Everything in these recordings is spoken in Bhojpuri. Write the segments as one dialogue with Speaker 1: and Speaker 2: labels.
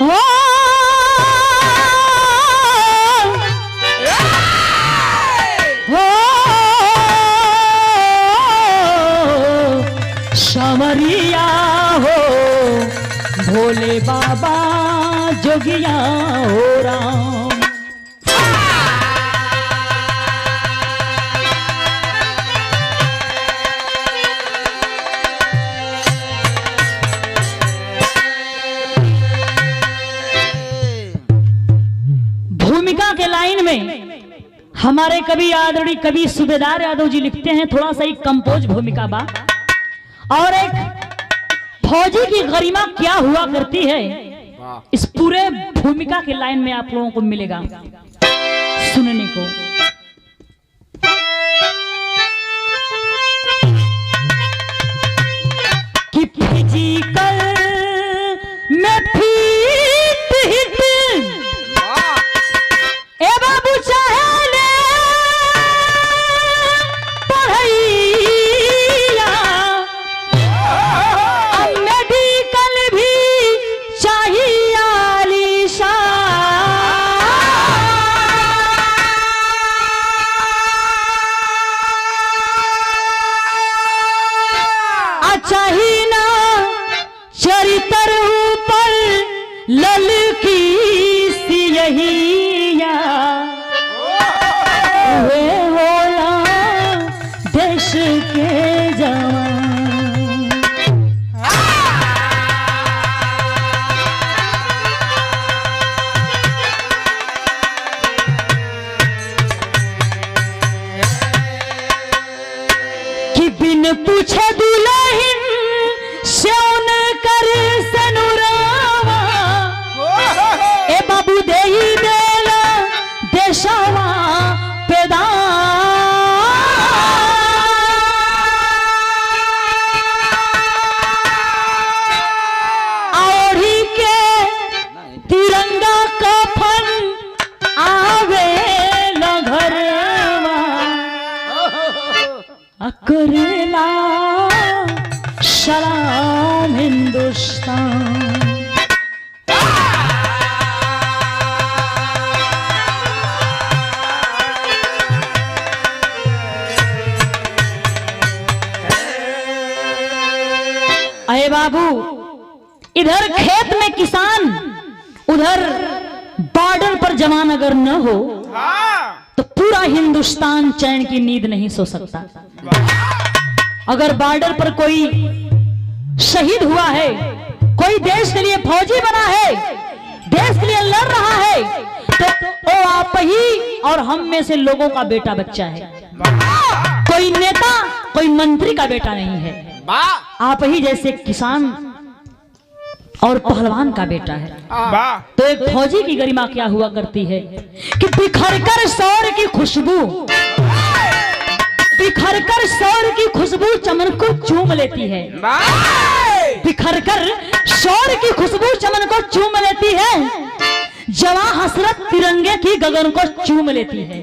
Speaker 1: हो हो समरिया हो भोले बाबा जोगिया हो राम। भूमिका के लाइन में हमारे कवि आदरणीय कवि सूबेदार यादव जी लिखते हैं, थोड़ा सा एक कंपोज भूमिका बा और एक फौजी की गरिमा क्या हुआ करती है, इस पूरे भूमिका के लाइन में आप लोगों को मिलेगा सुनने को। कि फिजिकल में फिट हिट ए बाबू चाहे पढ़ैया मेडिकल भी चाहिए आलीशान। चाहिए ना चरित्र ऊपर ललकी सी यहिया वे होला देश के जवान। कि बिन पूछे दुल्हन सोन कर सनुरावा ए बाबू देही देला देशवा पैदा ओढ़ी के तिरंगा कफन आवे घरवा करेला सलाम हिंदुस्तान। अरे बाबू इधर खेत में किसान उधर बॉर्डर पर जवान अगर न हो तो पूरा हिंदुस्तान चैन की नींद नहीं सो सकता। अगर बॉर्डर पर कोई शहीद हुआ है, कोई देश के लिए फौजी बना है, देश के लिए लड़ रहा है, तो वो आप ही और हम में से लोगों का बेटा बच्चा है। कोई नेता कोई मंत्री का बेटा नहीं है, आप ही जैसे किसान और पहलवान का बेटा है। तो एक फौजी की गरिमा क्या हुआ करती है कि बिखरकर सौर की खुशबू, बिखरकर सौर की खुशबू चमन को चूम लेती है। बिखरकर सौर की खुशबू चमन को चूम लेती है, जवां हसरत तिरंगे की गगन को चूम लेती है।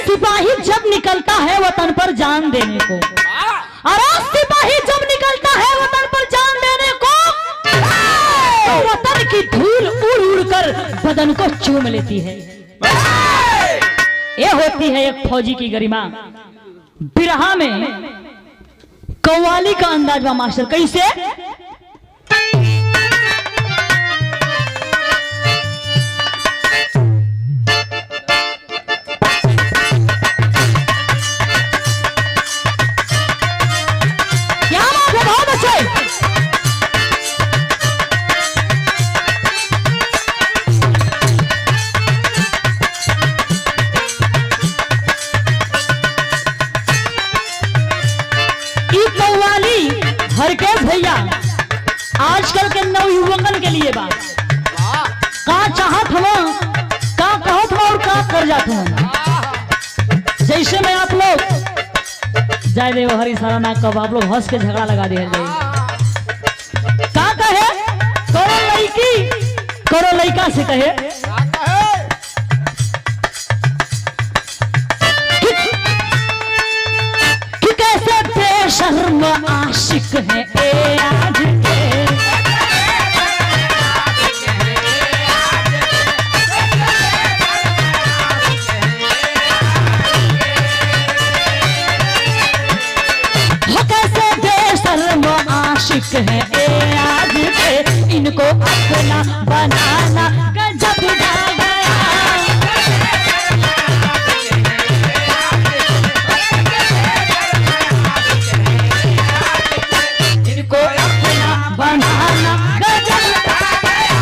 Speaker 1: सिपाही जब निकलता है वतन पर जान देने को, अरे सिपाही जब निकलता है वतन पर जान देने को, तो वतन की धूल उड़ उड़ कर बदन को चूम लेती है। ये होती है एक फौजी की गरिमा। बिरहा में कव्वाली का अंदाज बा मास्टर, कैसे? क्या बात है, बहुत अच्छे। हरकेश भैया आजकल के नवयुवकन के लिए बात का चाहत हम का कहत हम और का कर जात हम। जैसे मैं आप लोग जाए देव हरी सारा ना कब आप लोग हंस के झगड़ा लगा दिया जाए। का कहे करो लड़की करो लड़का से कहे कि कैसे बेशर्म आशिक है ए आज के अपना बनाना गजब ढा गया। इनको अपना बनाना गजब ढा गया।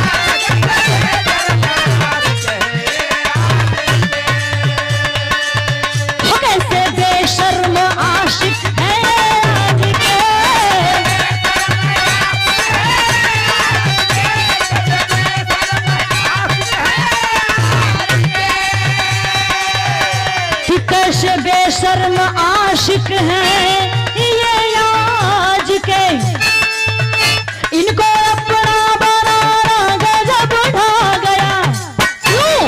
Speaker 1: कैसे बेशर्म आशिक है आज के, कि कैसे बेशर्म आशिक हैं ये आज के, इनको अपना बनाना गजब ढा गया। क्यों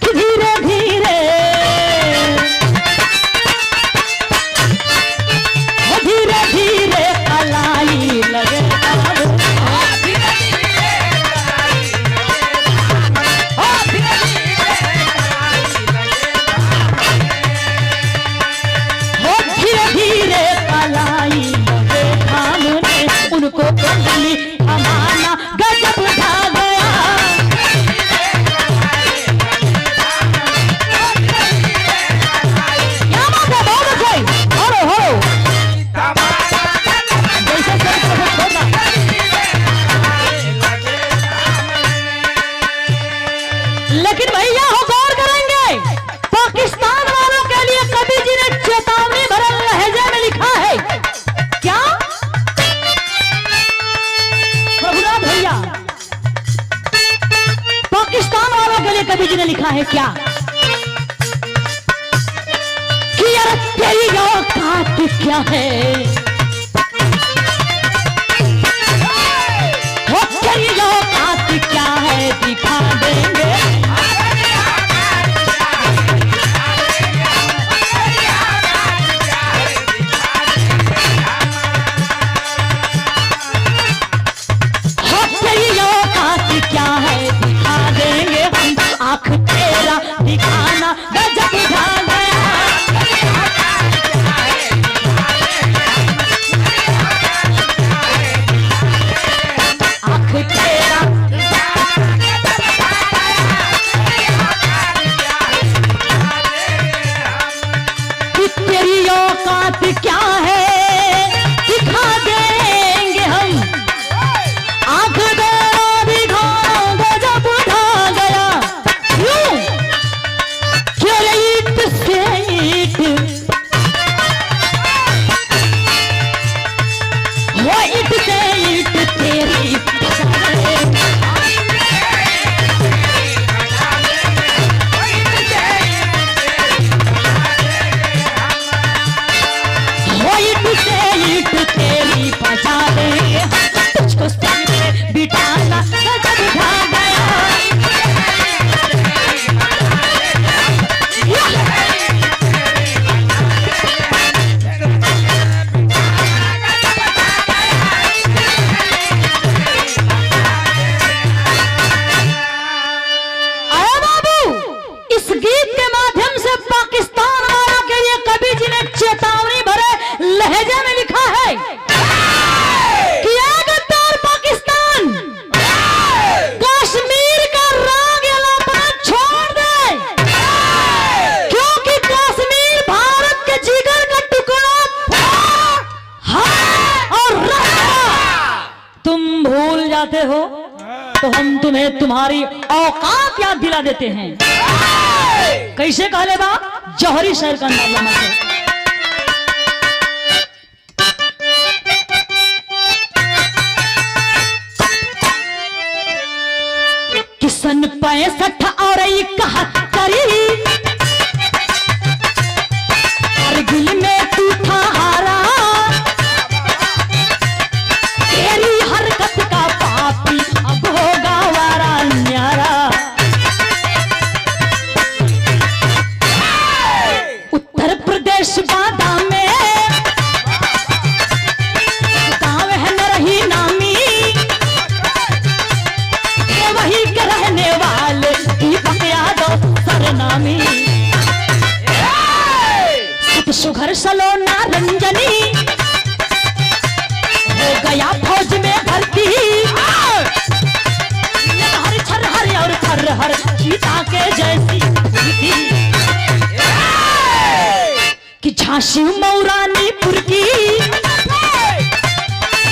Speaker 1: कि धीरे धीरे धीरे धीरे कलाई लगे उनको कली हमारा गजब ढा गया। क्या बात है, बहुत अच्छे हो लेकिन भैया हो गौर करेंगे, पाकिस्तान वालों के लिए कवि जी ने चेतावनी भरल लहजे में लिखा है क्या भैया? पाकिस्तान वालों के लिए कवि जी ने लिखा है क्या कि यार तेरी औकात क्या है, वो तेरी औकात क्या है दिखा देंगे। क्या है दिखा देंगे हम, आँख तेरा दिखाना गजब ढा गया। आँख तेरा कि तेरी औकात क्या है दिखा देंगे हम, आँख बिठाना गजब ढा गया। आया बाबू, इस गीत के माध्यम से पाकिस्तान वालों के लिए कवि जी ने चेतावनी भरे लहजे में लिखा है कि अगर पाकिस्तान कश्मीर का राग अपना छोड़ दे, क्योंकि कश्मीर भारत के जिगर का टुकड़ा और तुम भूल जाते हो तो हम तुम्हें तुम्हारी औकात याद दिला देते हैं। कैसे कहले बा जौहरी शहर का अंदाजा मत सन 65 और 71 कारगिल में तू था हारा, तेरी हरकत का पापी अब होगा वारा न्यारा। उत्तर प्रदेश बादा में गाँव है न रही नामी, वही के रहने वाले दीपक यादव सरनामी। सुघर सलोना रंजनी हो गया फौज में धरती हर छर हर और थर हर चीता के जैसी कि झांसी मऊरानीपुर की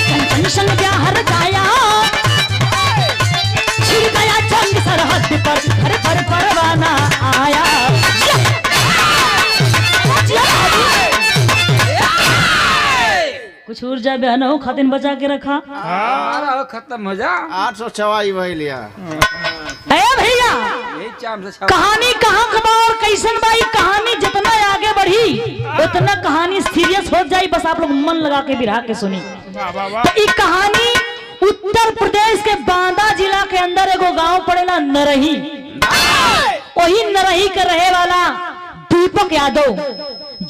Speaker 1: कंचन संग ब्याह रचाया छिड़ गया जंग सरहद पर घर पर परवाना आया कुछ ऊर्जा बहन हो खातिन बचा के रखा
Speaker 2: खत्म हो जा
Speaker 3: 804 वही लिया
Speaker 1: भैया कहानी कहाँ कबा और कैसन बाई कहानी जितना आगे बढ़ी उतना कहानी सीरियस हो जाए बस आप लोग मन लगा के बिरहा के सुनी तो ये कहानी उत्तर प्रदेश के बांदा जिला के अंदर एगो गांव पड़ेला नरही वही नरही के रहे वाला दीपक यादव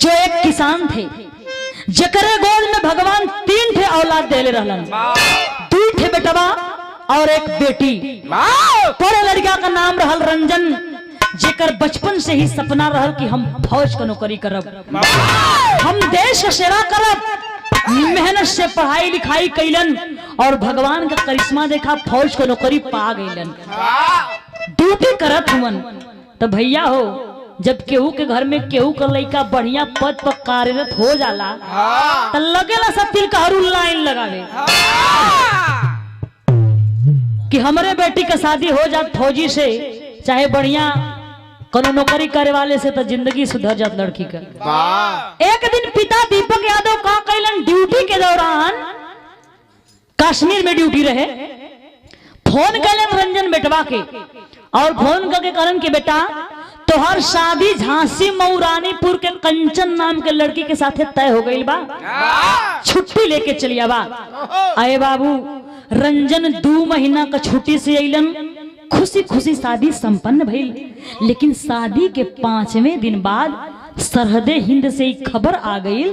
Speaker 1: जो एक किसान थे जकरे गोद में भगवान 3 ठे औलाद देले रहलन 2 ठे बेटवा और एक बेटी पढ़े लड़का का नाम रहल रंजन जेकर बचपन से ही सपना रहल कि हम फौज का नौकरी करब हम देश का सेवा करब मेहनत से पढ़ाई लिखाई कैलन और भगवान का करिश्मा देखा फौज का नौकरी पा गईलन ड्यूटी करत हुवन तो भैया हो जब केहू के घर में केहू का लड़का बढ़िया पद पर कार्यरत हो जाला तो लगेला सब तिलकहरू लाइन लगावे कि हमारे बेटी का शादी हो जात फौजी से चाहे बढ़िया कोनो नौकरी करे वाले से तो जिंदगी सुधर जात लड़की का एक दिन पिता दीपक यादव का कैलन ड्यूटी के दौरान कश्मीर में ड्यूटी रहे फोन कैलन रंजन बेटवा के और फोन करके कहलन कि बेटा तोहर शादी झांसी मऊरानीपुर के कंचन नाम के लड़की के साथे तय हो गई बा छुट्टी लेके चलिया बा अरे बाबू रंजन 2 महीना का छुट्टी से अइलन खुशी खुशी शादी संपन्न भइल लेकिन शादी के 5वें दिन बाद सरहदे हिंद से एक खबर आ गई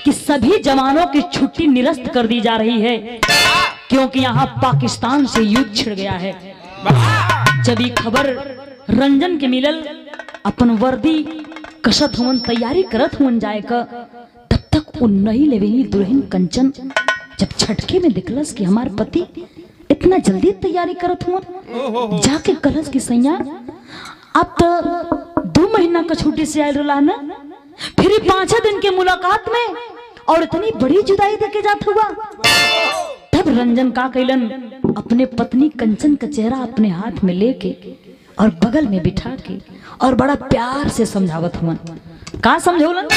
Speaker 1: कि सभी जवानों की छुट्टी निरस्त कर दी जा रही है क्योंकि यहाँ पाकिस्तान से युद्ध छिड़ गया है जब ये खबर रंजन के मिलल अपन वर्दी कसत हुन तैयारी करत हुन जाए का तब तक उन नहीं लेवेली दुल्हन कंचन जब छटके में दिखलस कि हमार पति इतना जल्दी तैयारी करत हुन जाके कलस की सैया अब तो 2 महीना का छुट्टी से आयल रहा ना फिर 5 दिन के मुलाकात में और इतनी बड़ी जुदाई देके जात हुआ तब रंजन का कैलन अपने पत्नी कंचन का चेहरा अपने हाथ में लेके और बगल में बिठा के और बड़ा प्यार से समझावत हुआ का समझौलन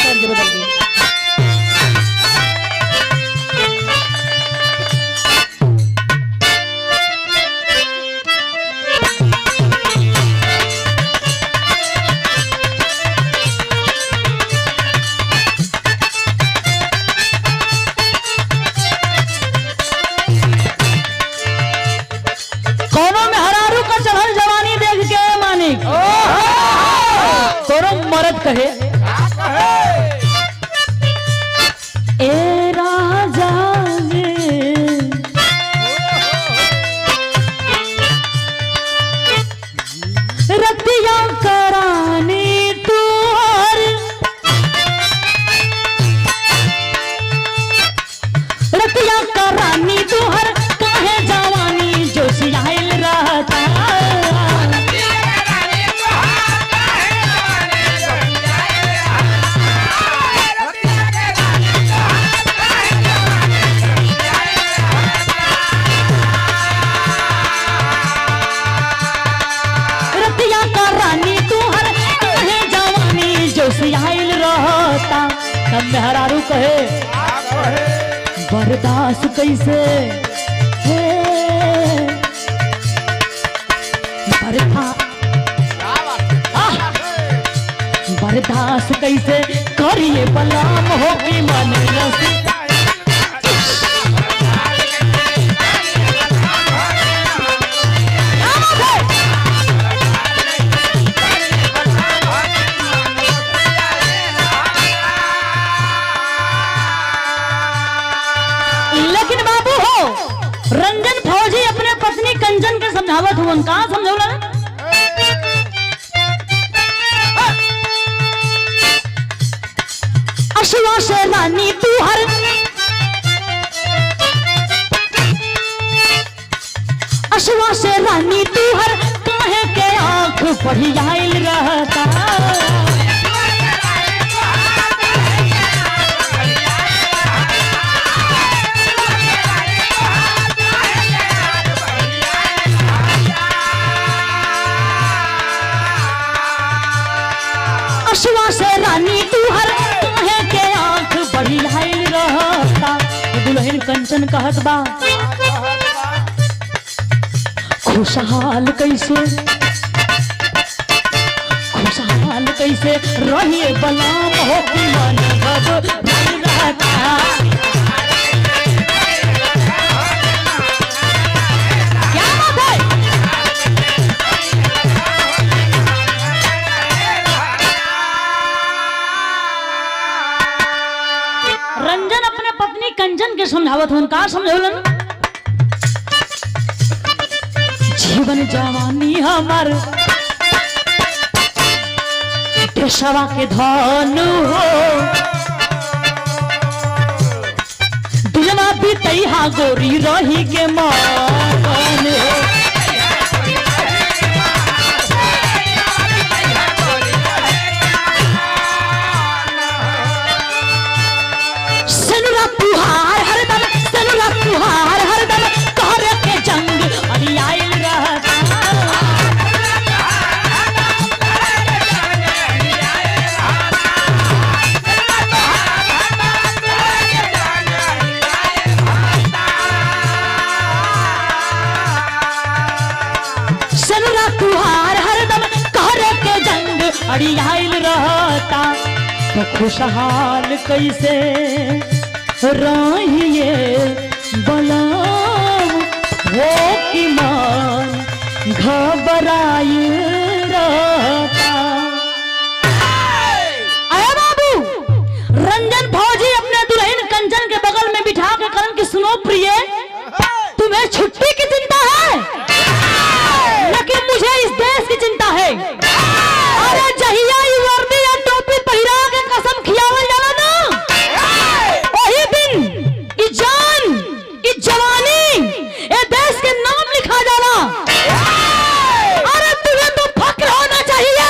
Speaker 1: मरद कहे ए राजा रतिया करानी तुहर रतिया करानी तुहर काहे जवानी जो सियाहिल रहता मेहरारू कहे बर्दाश्त कैसे बर्दाश्त कैसे करिए बलाम हो कि मन रसी रंजन फौजी अपने पत्नी कंचन के समझावत हुआ कहा समझौला अशुआ से रानी तू हर अशवा से रानी तू हर काहे के आंख बढ़ी आइल रहता। अशवा से रानी तू हर काहे के आंख बढ़ी आइल रहता। दुल्हन कंचन कहत बा खुशहाल कैसे रहिए बलाम हो कि मन बब रहता। क्या बात है? रंजन अपने पत्नी कंचन के समझावत हन का समझौलन। जीवन जवानी हमर देशवा के धन हो, दिलवा बीतैहा गोरी रही के मान हो। सनुरा तुहार हरदम, सनुरा तुहार हरदम कर के जंग अड़ी आइल रहता। सनुरा तुहार हरदम कर के जंग अड़ी आइल रहता। तो खुशहाल कैसे रहिए बलाम हो कि मन घबराइल रहता। अरे बाबू, रंजन फौजी अपने दुल्हन कंचन के बगल में बिठा के करन कि सुनो प्रिय, तुम्हें छुट्टी की चिंता है न कि मुझे इस देश की चिंता है। अरे जहिया ये वर्दी या टोपी पहिरा के कसम खियावल जाला ना, वही दिन ई जान ई जवानी ए देश के नाम लिखा जाला। अरे तुम्हें तो फक्र होना चाहिए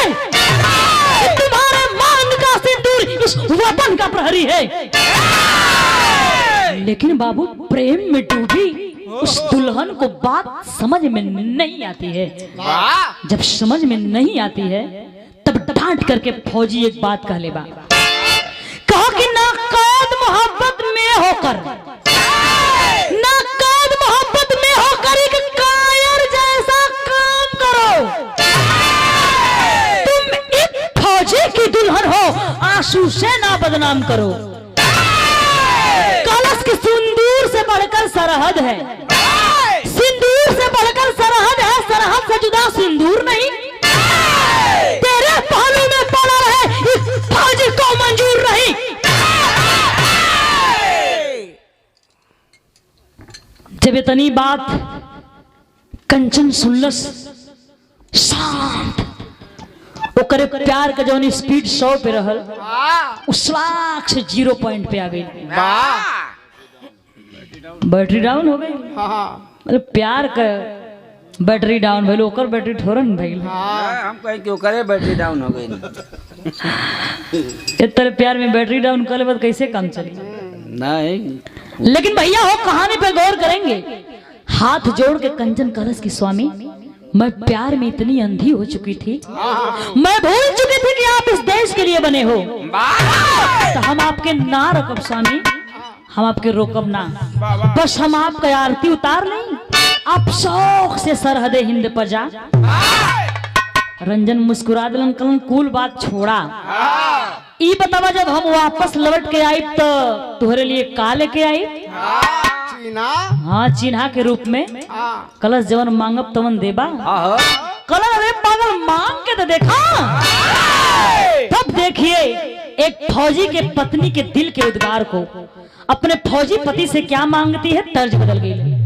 Speaker 1: कि तुम्हारे मांग का सिंदूर इस वतन का प्रहरी है। लेकिन बाबू, प्रेम में डूबी उस दुल्हन को बात समझ में नहीं आती है। जब समझ में नहीं आती है तब डांट करके फौजी एक बात कह लेबा, कहो कि नाकाद मोहब्बत में होकर, नाकाद मोहब्बत में होकर एक कायर जैसा काम करो। तुम एक फौजी की दुल्हन हो, आंसू से ना बदनाम करो। कलश की सिंदूर से बढ़कर सरहद है, सिंदूर से बढ़कर सरहद है, सरहद से जुदा सिंदूर नहीं। तेरे पहलू में पड़ा है इस फौजी को मंजूर नहीं। जब इतनी बात कंचन सुनलस, शांत ओकरे प्यार का जौन स्पीड 100 पे रहल, उस लाख से 0 पॉइंट पे आ गई। बैटरी डाउन हो गई। मतलब प्यार का बैटरी डाउन भइल, ओकर बैटरी थोड़न भइल।
Speaker 2: हम कहीं क्यों करे बैटरी डाउन हो गई।
Speaker 1: इतने प्यार में बैटरी डाउन कर ले बाद कैसे काम चली।
Speaker 2: नहीं,
Speaker 1: लेकिन भैया हो कहानी पे गौर करेंगे। हाथ जोड़ के कंचन कलश की स्वामी, मैं प्यार में इतनी अंधी हो चुकी थी, मैं भूल चुकी थी कि आप इस देश के लिए बने हो। तो हम आपके ना रोकब स्वामी, हम आपके रोकब ना, बस हम आपका आरती उतार लें। आप शौक से सरहदे हिंद पर जा। रंजन मुस्कुरा दिलन, कलन कूल बात छोड़ा। ई बतावा, जब हम वापस लौट के आई तो तुम्हारे लिए का लेके आई?
Speaker 3: चीना।
Speaker 1: हाँ, चिन्हा के रूप में। कलश जवन मांगब तवन देबा। कलश अरे पागल मांग के तो देखा। तब देखिए एक फौजी के पत्नी के दिल के उद्गार को, अपने फौजी पति से क्या मांगती है, तर्ज बदल गई।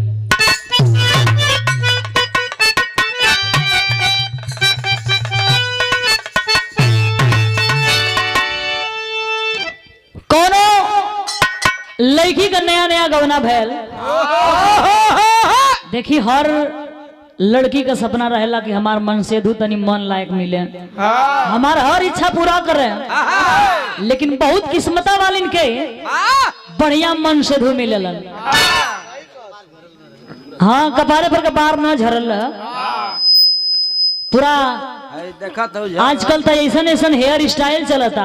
Speaker 1: लड़की का नया नया गवना भैल, देखी हर लड़की का सपना रहेला कि हमार मन से धू तनी मन लायक मिले, हमार हर इच्छा पूरा करे, लेकिन बहुत किस्मता वालिन के बढ़िया मन से धू मिलेलन। हाँ, कपारे पर कपार न झरल पूरा।
Speaker 2: देखा तो
Speaker 1: आजकल तो ऐसन ऐसन हेयर स्टाइल चलता,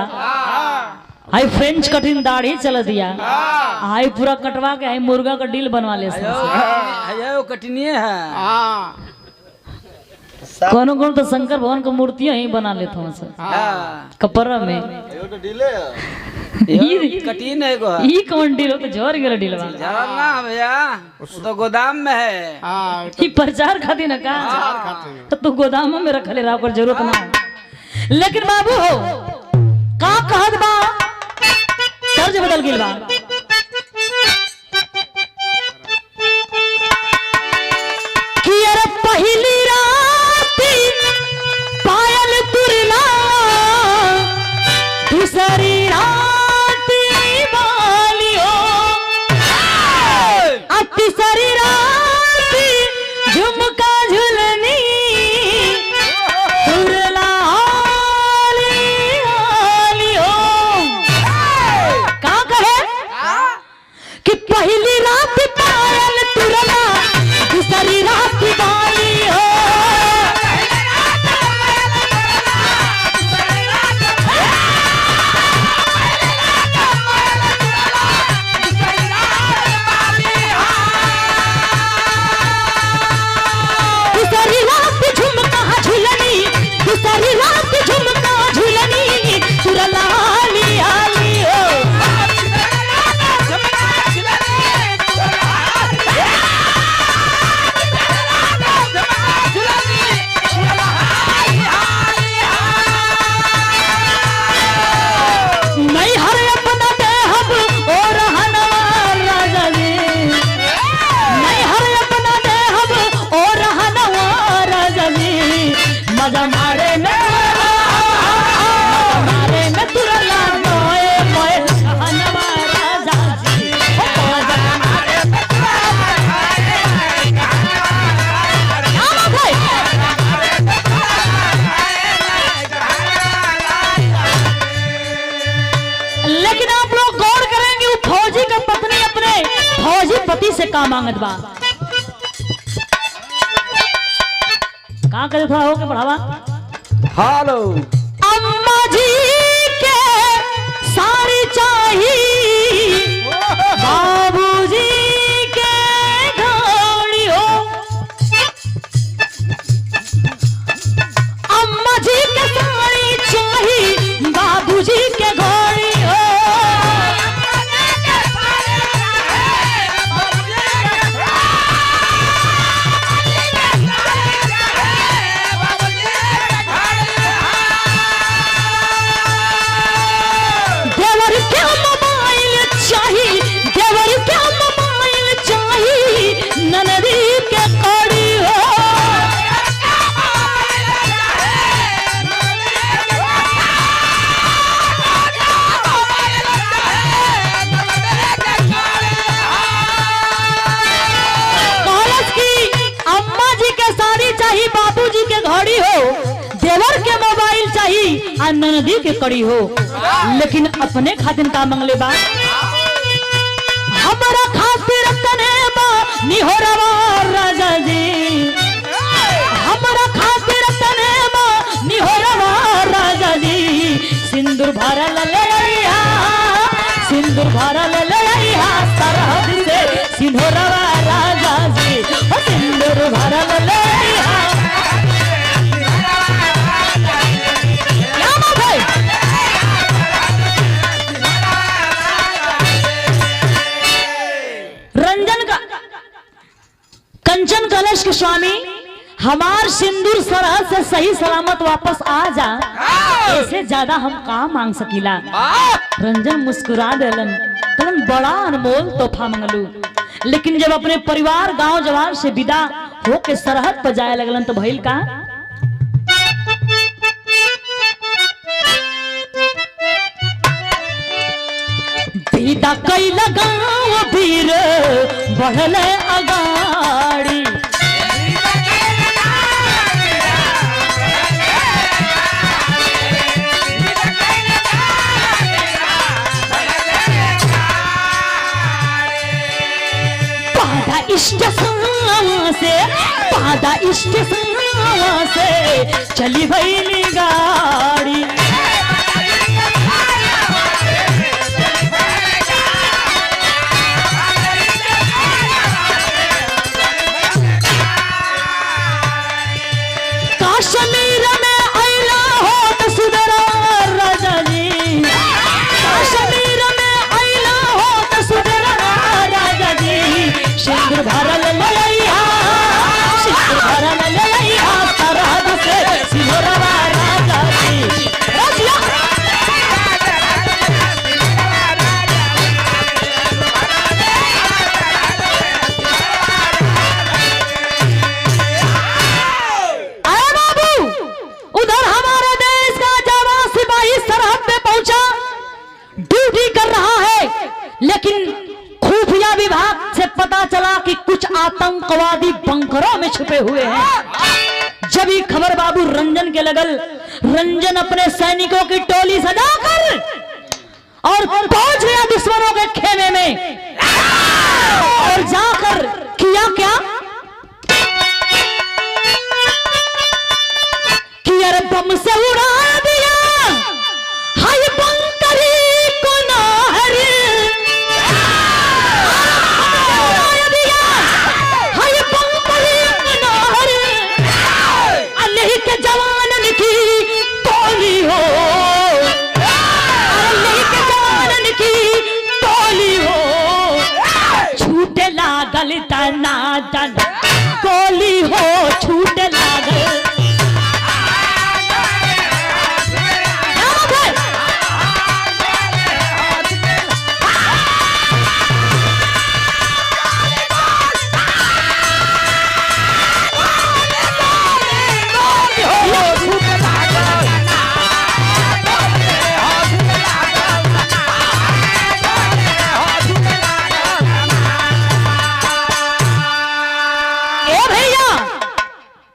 Speaker 1: हाई फ्रेंच कटिंग दाढ़ी चल दिया, हाई पूरा कटवा के हाई मुर्गा का डील बनवा ले।
Speaker 2: वो कटनिए है।
Speaker 1: कौन कौन तो शंकर भगवान का मूर्तियां ही बना लेता हूँ कपड़ा में।
Speaker 2: कटीन है को
Speaker 1: ई कौन डील हो तो झोर गेल डीलवा
Speaker 2: ना भैया, तो गोदाम में है।
Speaker 1: ई प्रचार खातिर ना का, तो तू गोदाम में रखले रहा पर जरूरत ना। लेकिन बाबू हो का कहत बा, तर्ज बदल गेल बा। कि अरे पहली रात पायल तुरला, दूसरी रात वालियो, अब तीसरी रात झुमका झुलनी तुरला वालियो। का कहे कि पहली रात पायल तुरला, दूसरी रात वालियो। दूसरी रात झुमका झुलनी, दूसरी रात झुमका झुलनी तुरला वालियो। नहीं हर अपना देहब और हनवा राजा जी, नहीं हर अपना देहब और हनवा राजा जी। मजा मारे में तुरला मोए मोए हनवा राजा जी। मजा मारे में लेकिन आप लोग गौर करेंगे वो फौजी का पत्नी अपने फौजी पति से का मांगत बा। कहाँ करे थोड़ा हो के बढ़ावा।
Speaker 2: हेलो
Speaker 1: अम्मा जी के साड़ी चाहिए, बाबूजी के घड़ी हो। अम्मा जी के साड़ी चाहिए, बाबूजी के घड़ी हो। देवर क्या मोबाइल चाहिए, देवर क्या मोबाइल चाहिए, ननदी के कड़ी हो। कॉलेज की अम्मा जी के साड़ी चाहिए, बाबूजी के घड़ी हो, देवर के मोबाइल चाहिए और ननदी के कड़ी हो। लेकिन अपने खातिर का मंगले बा। हमारा खातिर तने बा निहोरवा राजा जी, हमारा खातिर तने बा निहोरवा राजा जी। सिंदूर भरल ले आइहा, सिंदूर भरल ले आइहा सरहद से सिंदूरवा राजा जी। सिंदूर भरल ले आइहा। क्या बात है? रंजन का कंचन कलश के स्वामी, हमार सिंदूर सरहद से सही सलामत वापस आ जा, ऐसे ज्यादा हम का मांग सकीला। रंजन मुस्कुरा देलन, कहलन बड़ा अनमोल तोहफा मंगलू। लेकिन जब अपने परिवार गांव जवार से विदा होके सरहद पर जाए लगलन तो भइल का। विदा कैल गांव वीर बढ़ले अगाड़ी, बादा स्टेशन से चली भैली गाड़ी। कश्मीर में आइला हो तो सुधरा राजा जी, कश्मीर में आइला हो तो सुधरा राजा जी। सिंदूर भरल ललैया, सिंदूर भरल ललैया, सरहद से सिंदूरवा राजा जी। राजिया उधर हमारे देश का जवान सिपाही सरहद पे पहुंचा, ड्यूटी कर रहा है, लेकिन खुफिया विभाग से पता चला कि कुछ आतंकवादी बंकरों में छुपे हुए हैं। जब ये खबर बाबू रंजन के लगल, रंजन अपने सैनिकों की टोली सजाकर और पहुंच गया दुश्मनों के खेमे में और जाकर किया क्या कि अरे बम से उड़ा दिया हाय बंकरी को नाहरी, उड़ा दिया हाय बंकरी को नाहरी। अल्लाह के जवानन की टोली हो, अल्लाह के जवानन की टोली हो, छूटे लागल तना दन गोली हो, छूटे लागल।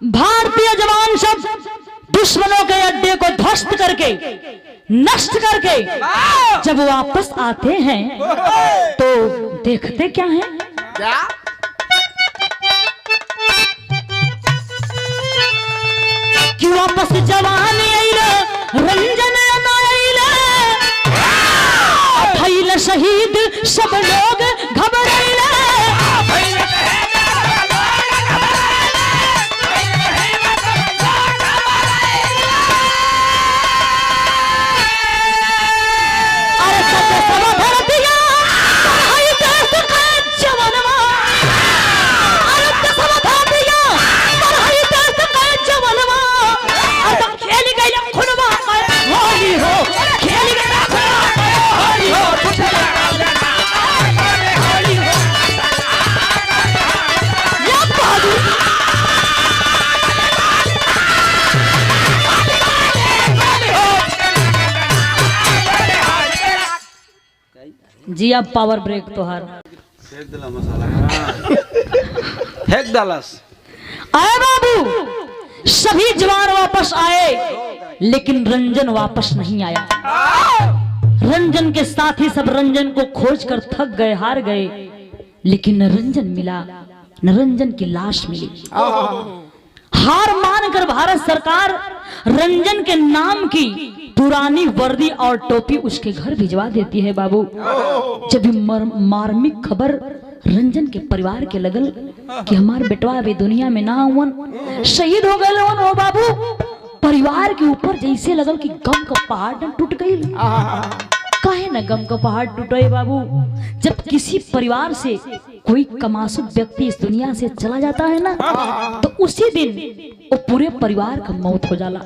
Speaker 1: भारतीय जवान सब दुश्मनों के अड्डे को ध्वस्त करके नष्ट करके जब वापस आते हैं तो देखते क्या है,
Speaker 3: क्या?
Speaker 1: कि वापस जवान आइले, रंजन आइले, भइल शहीद सब लोग घबराइले। जी अब पावर ब्रेक तो हर
Speaker 2: फेंक दिला मसाला, फेंक दलस।
Speaker 1: आए बाबू, सभी जवान वापस आए, लेकिन रंजन वापस नहीं आया। रंजन के साथी सब रंजन को खोजकर थक गए, हार गए, लेकिन न रंजन मिला, न रंजन की लाश मिली। हार मानकर भारत सरकार रंजन के नाम की पुरानी वर्दी और टोपी उसके घर भिजवा देती है बाबू। जब मार्मिक खबर रंजन के परिवार के लगल कि हमारे बेटवा अभी दुनिया में ना हुवन, शहीद हो गए हो बाबू, परिवार के ऊपर जैसे लगल कि गम का पहाड़ न टूट गई। काहे न गम का पहाड़ टूटे बाबू, जब किसी परिवार से कोई कमासुद व्यक्ति इस दुनिया से चला जाता है ना, तो उसी दिन वो पूरे परिवार का मौत हो जाला।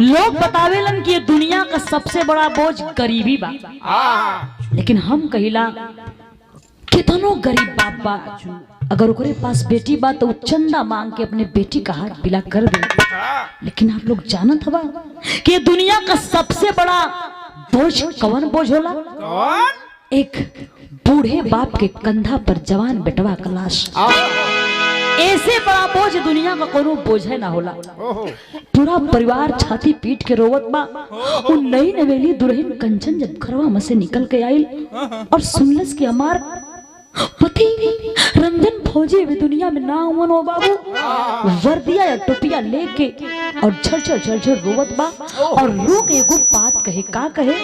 Speaker 1: लोग बतावेलन कि ये दुनिया का सबसे बड़ा बोझ गरीबी बा, लेकिन हम कहिला कितनो गरीब बाप बा, अगर ओकरे पास बेटी बा तो चंदा मांग के अपने बेटी का हाथ पीला कर दे। लेकिन आप लोग जानत हवा कि ये दुनिया का सबसे बड़ा बोझ कौन बोझ होला? एक बूढ़े बाप के कंधा पर जवान बेटवा का लाश। ऐसे बड़ा बोझ दुनिया का कोनो बोझ है ना होला। पूरा परिवार छाती पीट के रोवत बा। वो नई नवेली दुल्हन कंचन जब घरवा में से निकल के आई और सुनलस कि हमार पति रंजन फौजी भी दुनिया में ना हुवन हो बाबू। वर्दिया या टोपिया लेके और झरझर झरझर रोवत बा और रो के एगो बात कहे, का कहे?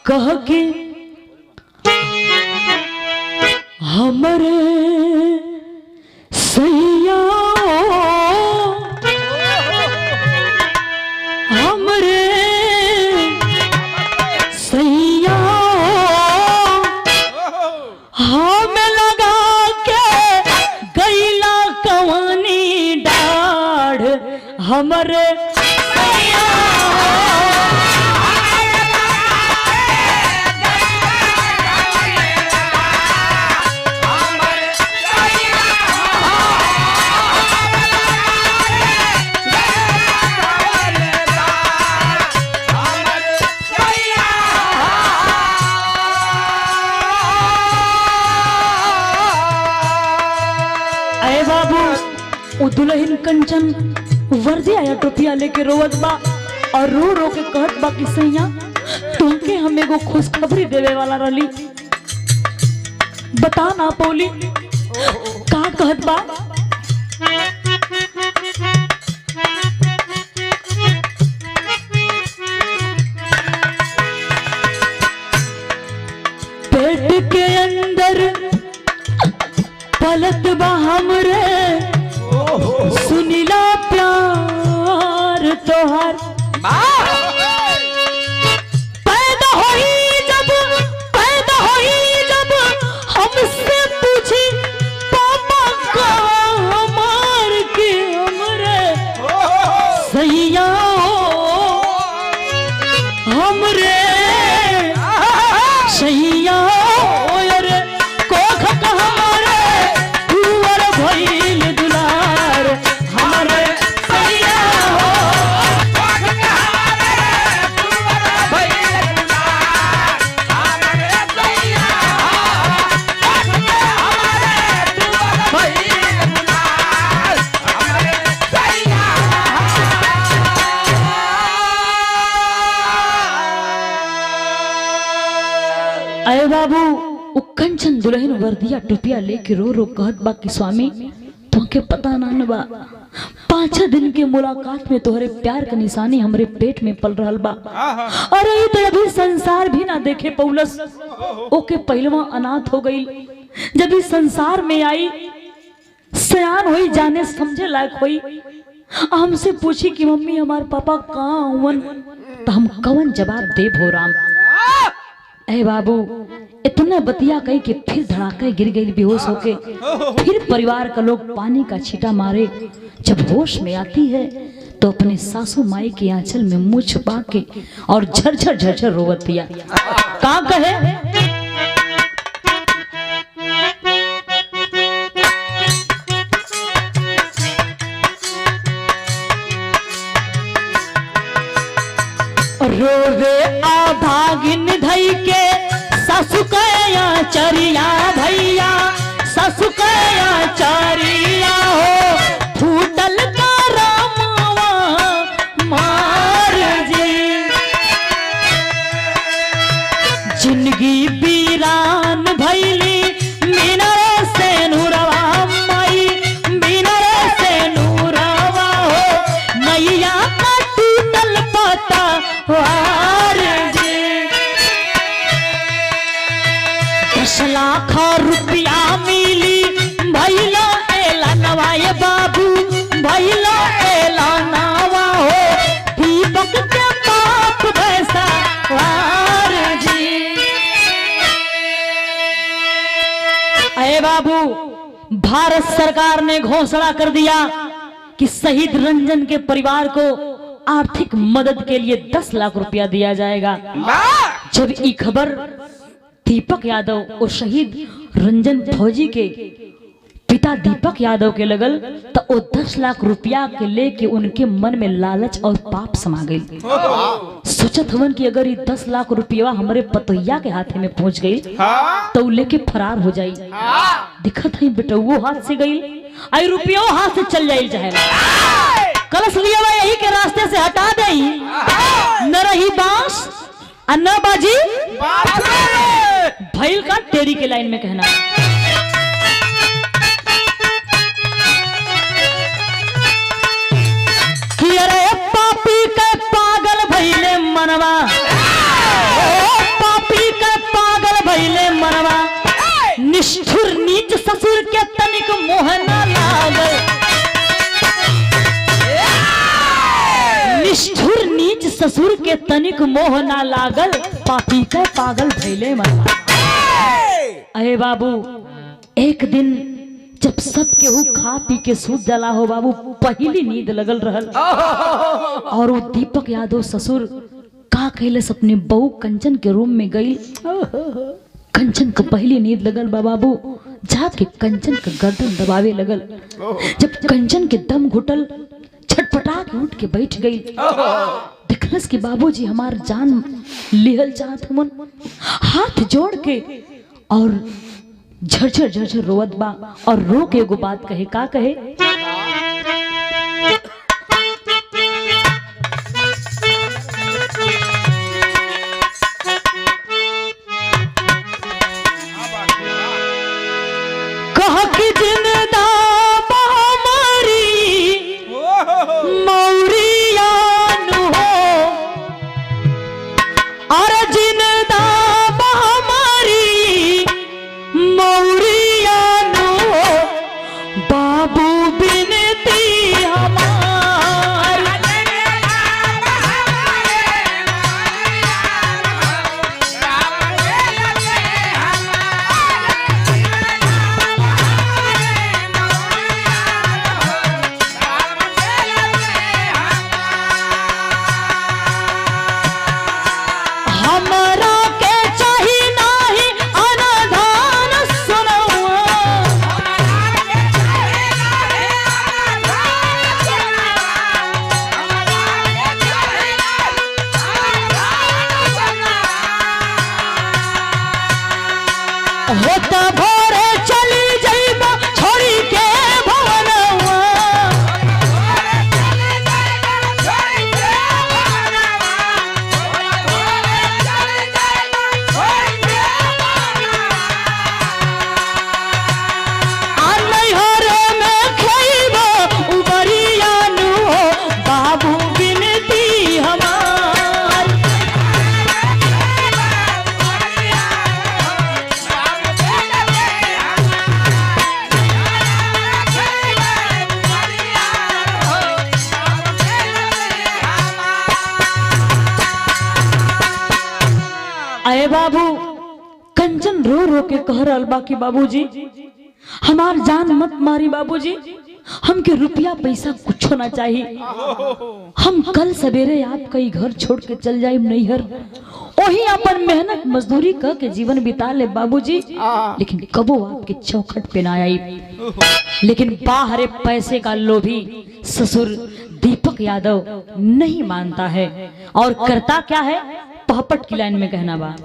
Speaker 1: कह के हमरे सैया हमरे सैया हम लगा के गैला कवानी डाढ़ हमरे सैया। दुल्हन कंचन वर्दिया या टोपिया लेके रोवत बा और रो रो के कहत बा कि सैया तुमके हम एगो खुशखबरी देवे वाला रही, बता ना पौली। का कहत बा? पेट के अंदर पलत बा हमरे सुनीला प्यार तोहर पैदा होई जब हमसे पूछी पापा का हमार के हमरे सैया हमरे सैया रे कोख का हमारे कुंवर भइल दुलार हमरे सैया कोख का हमारे कुंवर भइल दुलार हमरे सैया कोख का हमारे कुंवर भइल दुलार हमरे सैया। अरे बाबू कंचन दुल्हन वर्दिया टोपिया लेके रो रो कहत बा कि स्वामी तुमके पता ना बा 5 दिन के मुलाकात में तोहरे प्यार का निशानी हमरे पेट में पल रहल बा। अरे ये तो अभी संसार भी ना देखे पौलस, ओके पहलवा अनाथ हो गई। जब इस संसार में आई सयान हुई, जाने समझे लायक हुई, हमसे पूछी कि मम्मी हमारे पापा कहाँ हुवन, तो हम कवन जवाब देब हो राम। ए बाबू इतना बतिया कही कि फिर धड़ाके गिर गई बेहोश होके। फिर परिवार का लोग पानी का छींटा मारे। जब होश में आती है तो अपने सासू माई के आंचल में मुंह छुपा के और झरझर झरझर रोवत दिया। का कहे? रोवे आभागिन धई के ससु कया चरिया भैया ससु कया चरिया हो फूटल का रामवा मार जी जिंदगी बीरान भैली मीनर से नूरवा माई मीनर से नूरवा हो मैया का टूटल पता वार जी 10 लाख रुपया मिली भैलो एला नवाए बाबू भैलो एला नवा हो दीपक के बाप भैसा वार जी। अरे बाबू भारत सरकार ने घोषणा कर दिया कि शहीद रंजन के परिवार को आर्थिक मदद के लिए 10 लाख रुपया दिया जाएगा। जब ये खबर दीपक यादव और शहीद रंजन फौजी के पिता दीपक यादव के लगल तो वो 10 लाख रुपया के लेके उनके मन में लालच और पाप समा गई। सोचत हवन कि अगर ये 10 लाख रुपया हमारे पतोहिया के हाथे में पहुंच गई तो वो लेके फरार हो जाई। दिखत है बेटा वो हाथ से गई आई रुपया हाथ से चल जाई चाहे कलश लिया हुआ यही के रास्ते से हटा दे न रही बांस और न बाजी भैल का तेरी के लाइन में कहना कि अरे पापी के पागल भैले मनवा ओ पापी के पागल भैले मनवा निष्ठुर नीच ससुर के तनिक मोह न लागल निष्ठुर नीच ससुर के तनिक मोह ना लागल पापी के पागल भैले मनवा। अरे बाबू एक दिन जब सब केहू खा पी के सूत जला हो बाबू पहली नींद लगल रहल और वो दीपक यादव ससुर का कहले अपने बहू कंचन के रूम में गई। कंचन को पहली नींद लगल बाबू जाके कंचन का गर्दन दबावे लगल। जब कंचन के दम घुटल छटपटा के उठ के बैठ गई। दिखलस कि बाबूजी हमार जान लिहल चाहत हमन हाथ जोड़ के और झरझर झरझर रोवत बा और रो के एगो बात कहे का कहे कह कि जिंदा होता भोरे चली जाइबा छोड़ी के भवनवा नैहरे में खइबा उबरिया नु बाबू बिनती हमार अरे बाबू कंचन रो रो के कह रहा बा कि बाबूजी हमार जान मत मारी बाबूजी हमके रुपया पैसा कुछ ना चाहिए हम कल सवेरे आपका ही घर छोड़ के चल जाए नैहर वही अपन मेहनत मजदूरी कर के जीवन बिता ले बाबूजी लेकिन कबो आपके चौखट पे ना आई। लेकिन बाहर पैसे का लोभी ससुर दीपक यादव नहीं मानता है और करता क्या है पहपट की लाइन में कहना बा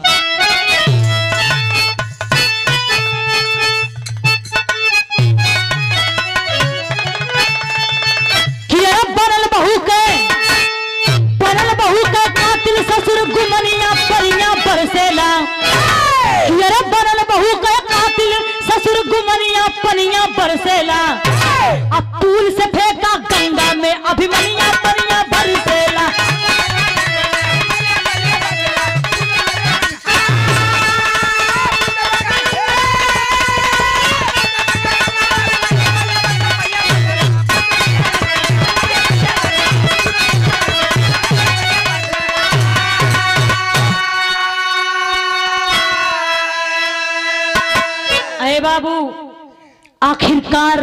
Speaker 1: बहू के कातिल ससुर गुमनिया परिया बरसेला बनल बहू के कातिल ससुर गुमनिया पनिया बरसेला अब पुल से फेंका गंगा में अभिमनिया परिया बरसेला। बाबू आखिरकार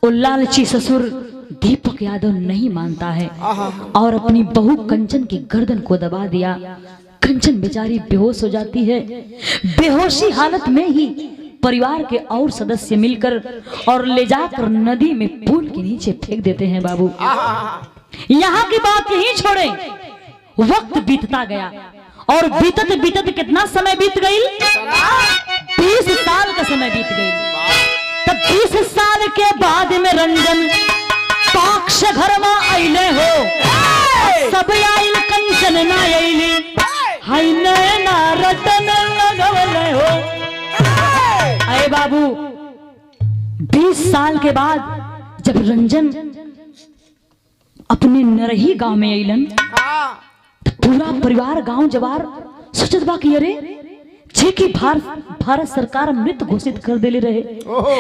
Speaker 1: वो लालची ससुर दीपक यादव नहीं मानता है और अपनी बहू कंचन की गर्दन को दबा दिया। कंचन बेचारी बेहोश हो जाती है। बेहोशी हालत में ही परिवार के और सदस्य मिलकर और ले जाकर नदी में पुल के नीचे फेंक देते हैं बाबू। यहाँ की बात यही छोड़े, वक्त बीतता गया और बीतत बीतत कितना समय बीत गई? 20 साल का समय बीत गई। तब 20 साल के बाद में रंजन पाक्ष घर में आइले हो, सब आइल कंचन ना आइली, हाय नैना रतन लगवले हो। अरे बाबू 20 साल के बाद जब रंजन अपने नरही गांव में आइलन, तो पूरा परिवार गांव जवार सोचत बा कि अरे जे की भारत सरकार मृत घोषित कर देले रहे,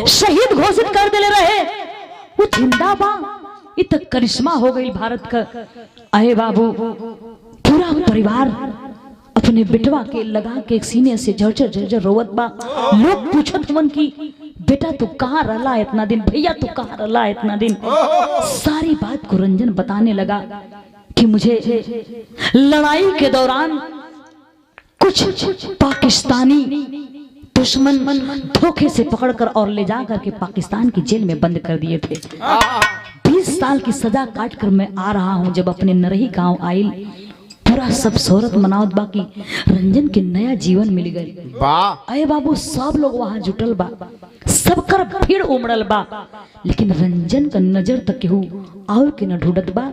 Speaker 1: शहीद घोषित कर देले रहे, वो जिंदा बा। ये तो करिश्मा हो गई भारत का। अरे बाबू पूरा परिवार अपने बेटवा के लगा के सीने से झरझर झरझर रोवत बा। लोग पूछत मन की बेटा तू कहाँ रहला इतना दिन, भैया तू कहाँ रहला इतना दिन। सारी बात को रंजन बताने लगा कि मुझे लड़ाई के दौरान कुछ पाकिस्तानी दुश्मन धोखे से पकड़कर और ले जाकर के पाकिस्तान की जेल में बंद कर दिए थे। 20 साल की सजा काटकर मैं आ रहा हूं। जब अपने नरही गांव आइल, पूरा सब शोहरत मनावत बा कि रंजन के नया जीवन मिल गई। अरे बाबू सब लोग वहां जुटल बा, सबकर भीड़ उमड़ल बा, लेकिन रंजन का नजर तक केहू और के न ढूंढत बा।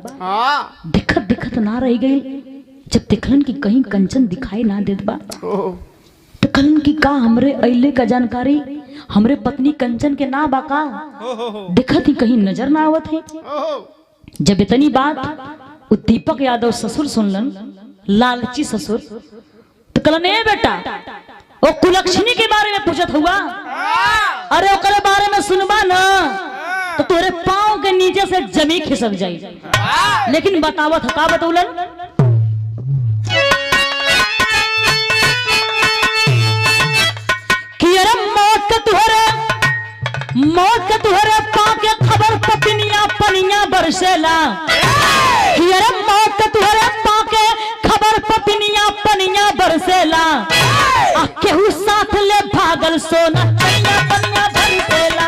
Speaker 1: दिखत दिखत ना रह गई। जब देखलन कि कहीं कंचन दिखाई ना देत बा, तो कहलन कि का हमरे अइले का जानकारी हमरे पत्नी कंचन के ना बा का? दिखत ही कहीं नजर ना आवत है। जब इतनी बात दीपक यादव ससुर सुनलन, लालची ससुर, तो कहलन ए बेटा वो कुलक्षणी के बारे में पूछत हुआ, अरे ओकरे बारे में सुनबा ना तो तोरे पांव के नीचे से जमी खिसक जाई। लेकिन बतावत का बतौलन कि अरे मौत के तुहरे पाके खबर पपनिया पनिया बरसेला, कि अरे मौत के तुहरे पाके खबर पपनिया पनिया बरसेला, आ केहू साथ ले भागल सोना पनिया पनिया बरसेला।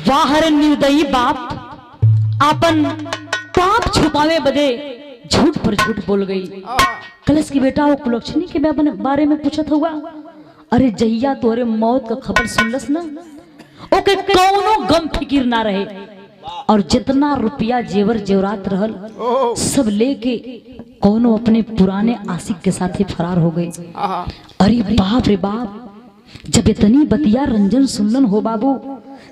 Speaker 1: बाहर निर्दयी बाप अपन पाप छुपावे बदे झूठ पर झूठ बोल गई। कलश की बेटा वो कुलक्षणी के बारे में पूछत हुआ, अरे जहिया तोरे मौत का खबर सुनलस ना, ओके कौनो गम फिकिर ना रहे और जितना रुपया जेवर जेवरात रहल सब लेके कौनो अपने पुराने आशिक के साथ फरार हो गए। अरे बाप रे बाप, जब इतनी बतिया रंजन सुनलन हो बाबू,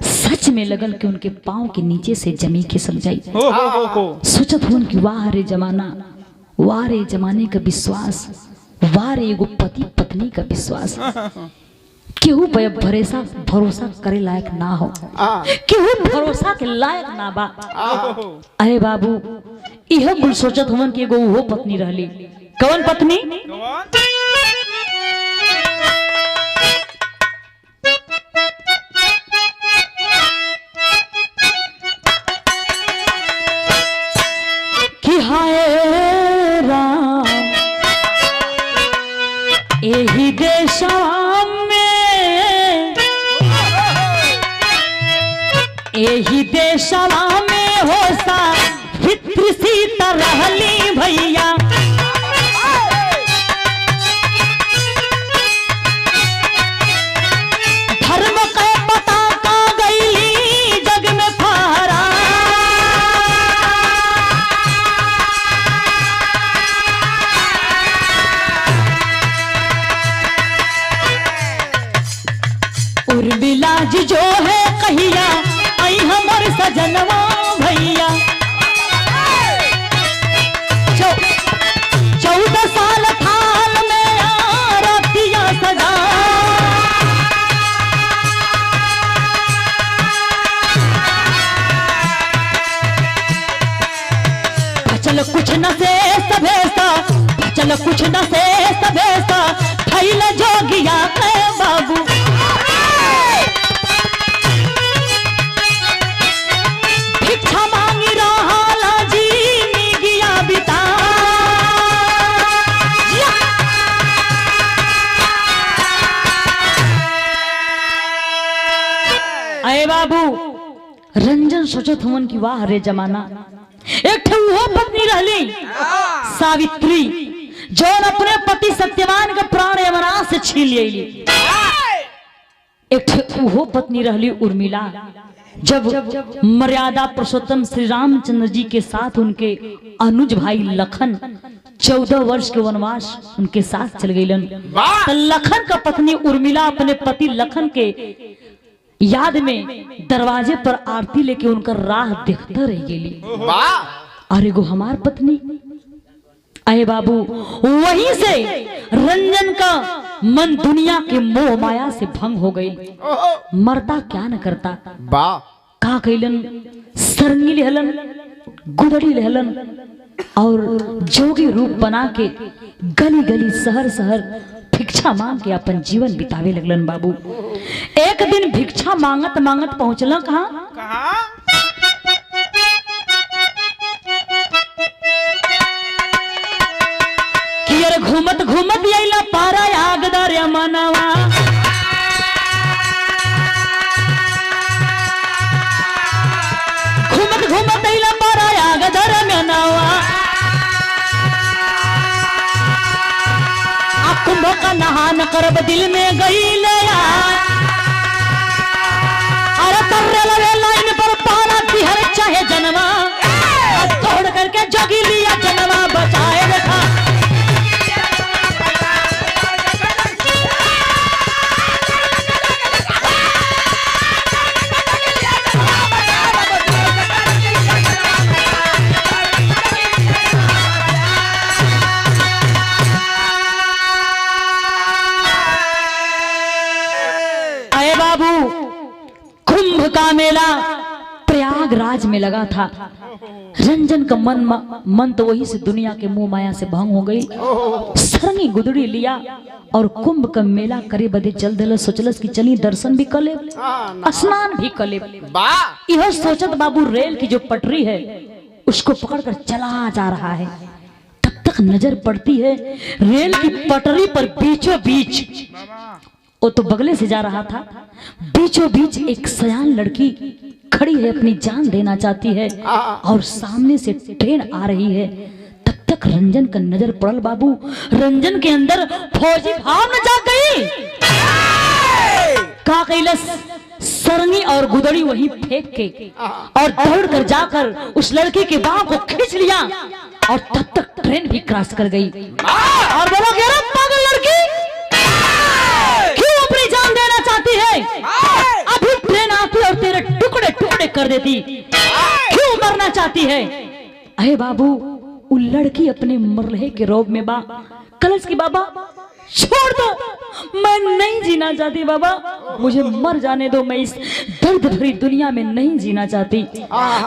Speaker 1: सच में लगल कि उनके पांव के नीचे से जमी खिसक जाई। सोचत हुन कि वाह रे जमाना, वाह रे जमाने का विश्वास, वाह रे एगो पति पत्नी का विश्वास। केहू पे भरोसा करे लायक ना हो, केहू भरोसा के लायक ना बा। अरे बाबू इहो कुल सोचत हुन कि एगो वो पत्नी रहली। कौन पत्नी? हाय राम एही देशवा में, एही देशवा में होसा फित्र सीता रहली भैया, धर्म के पता का गईली जग में फहरा, उर्मिलाज जो है कहिया आई हमर सजनवा भैया, 14 साल थाल में आरतिया सजा, चल कुछ न से बचल कुछ न से सबेसा फैल जोगिया के बाबू भिक्षा मांगी रहा जी निगिया बिता अरे बाबू रंजन सोचत हुन की वाह रे जमाना एक ठे वो पत्नी रहली सावित्री जो अपने पति सत्यवान के प्राण यमराज से छीन लेली। एक ठे वो पत्नी रहली उर्मिला जब मर्यादा पुरुषोत्तम श्री रामचंद्र जी के साथ उनके अनुज भाई लखन 14 वर्ष के वनवास उनके साथ चल गईलन। तो लखन का पत्नी उर्मिला अपने पति लखन के याद में दरवाजे पर आरती लेके उनका राह देखता रह गेली। अरे गो हमार पत्नी अरे बाबू वहीं से रंजन का मन दुनिया के मोह माया से भंग हो गई। मरता क्या न करता का कैलन सरंगी लेहलन गुदड़ी लेहलन और जोगी रूप बना के गली गली शहर शहर भिक्षा मांग के अपन जीवन बितावे लगलन। बाबू एक दिन भिक्षा मांगत मांगत पहुंचल कहाँ कि अरे घूमत घूमत आइला पारा आगदार मनवा घूमत घूमत आइला पारा आगदार मनवा कुंभ का नहान करब दिल में गई लया अरे तर्रे लगे लाइन पर पाला की हर चाहे जन्मा तोड़ करके जोगी लिया जन्मा बचाए रखा। कुंभ का मेला प्रयागराज में लगा था। रंजन का मन तो वही से दुनिया के मोह माया से भंग हो गई। सरंगी गुदड़ी लिया और कुंभ का मेला करे बदे चल दिल। सोचलस कि चली दर्शन भी कर ले स्नान भी कर ले। यह सोचत बाबू रेल की जो पटरी है उसको पकड़कर चला जा रहा है। तब तक नजर पड़ती है रेल की पटरी पर बीचों बीच वो तो बगले से जा रहा था बीचों बीच एक सयान लड़की खड़ी है अपनी जान देना चाहती है और सामने से ट्रेन आ रही है। तब तक रंजन का नजर पड़ल। बाबू रंजन के अंदर फौजी भाव न जा गई का कैलस सरंगी और गुदड़ी वहीं फेंक के और दौड़ कर जाकर उस लड़की के बाह को खींच लिया और तब तक ट्रेन भी क्रॉस कर गई। और बोलो पागल लड़की क्यों अपनी जान देना चाहती है? अभी ट्रेन आती और तेरे टुकड़े टुकड़े कर देती। क्यों मरना चाहती है? अरे बाबू वो लड़की अपने मरले के रौब में बा कलश की बाबा छोड़ दो मैं नहीं जीना चाहती बाबा मुझे मर जाने दो मैं इस दर्द भरी दुनिया में नहीं जीना चाहती।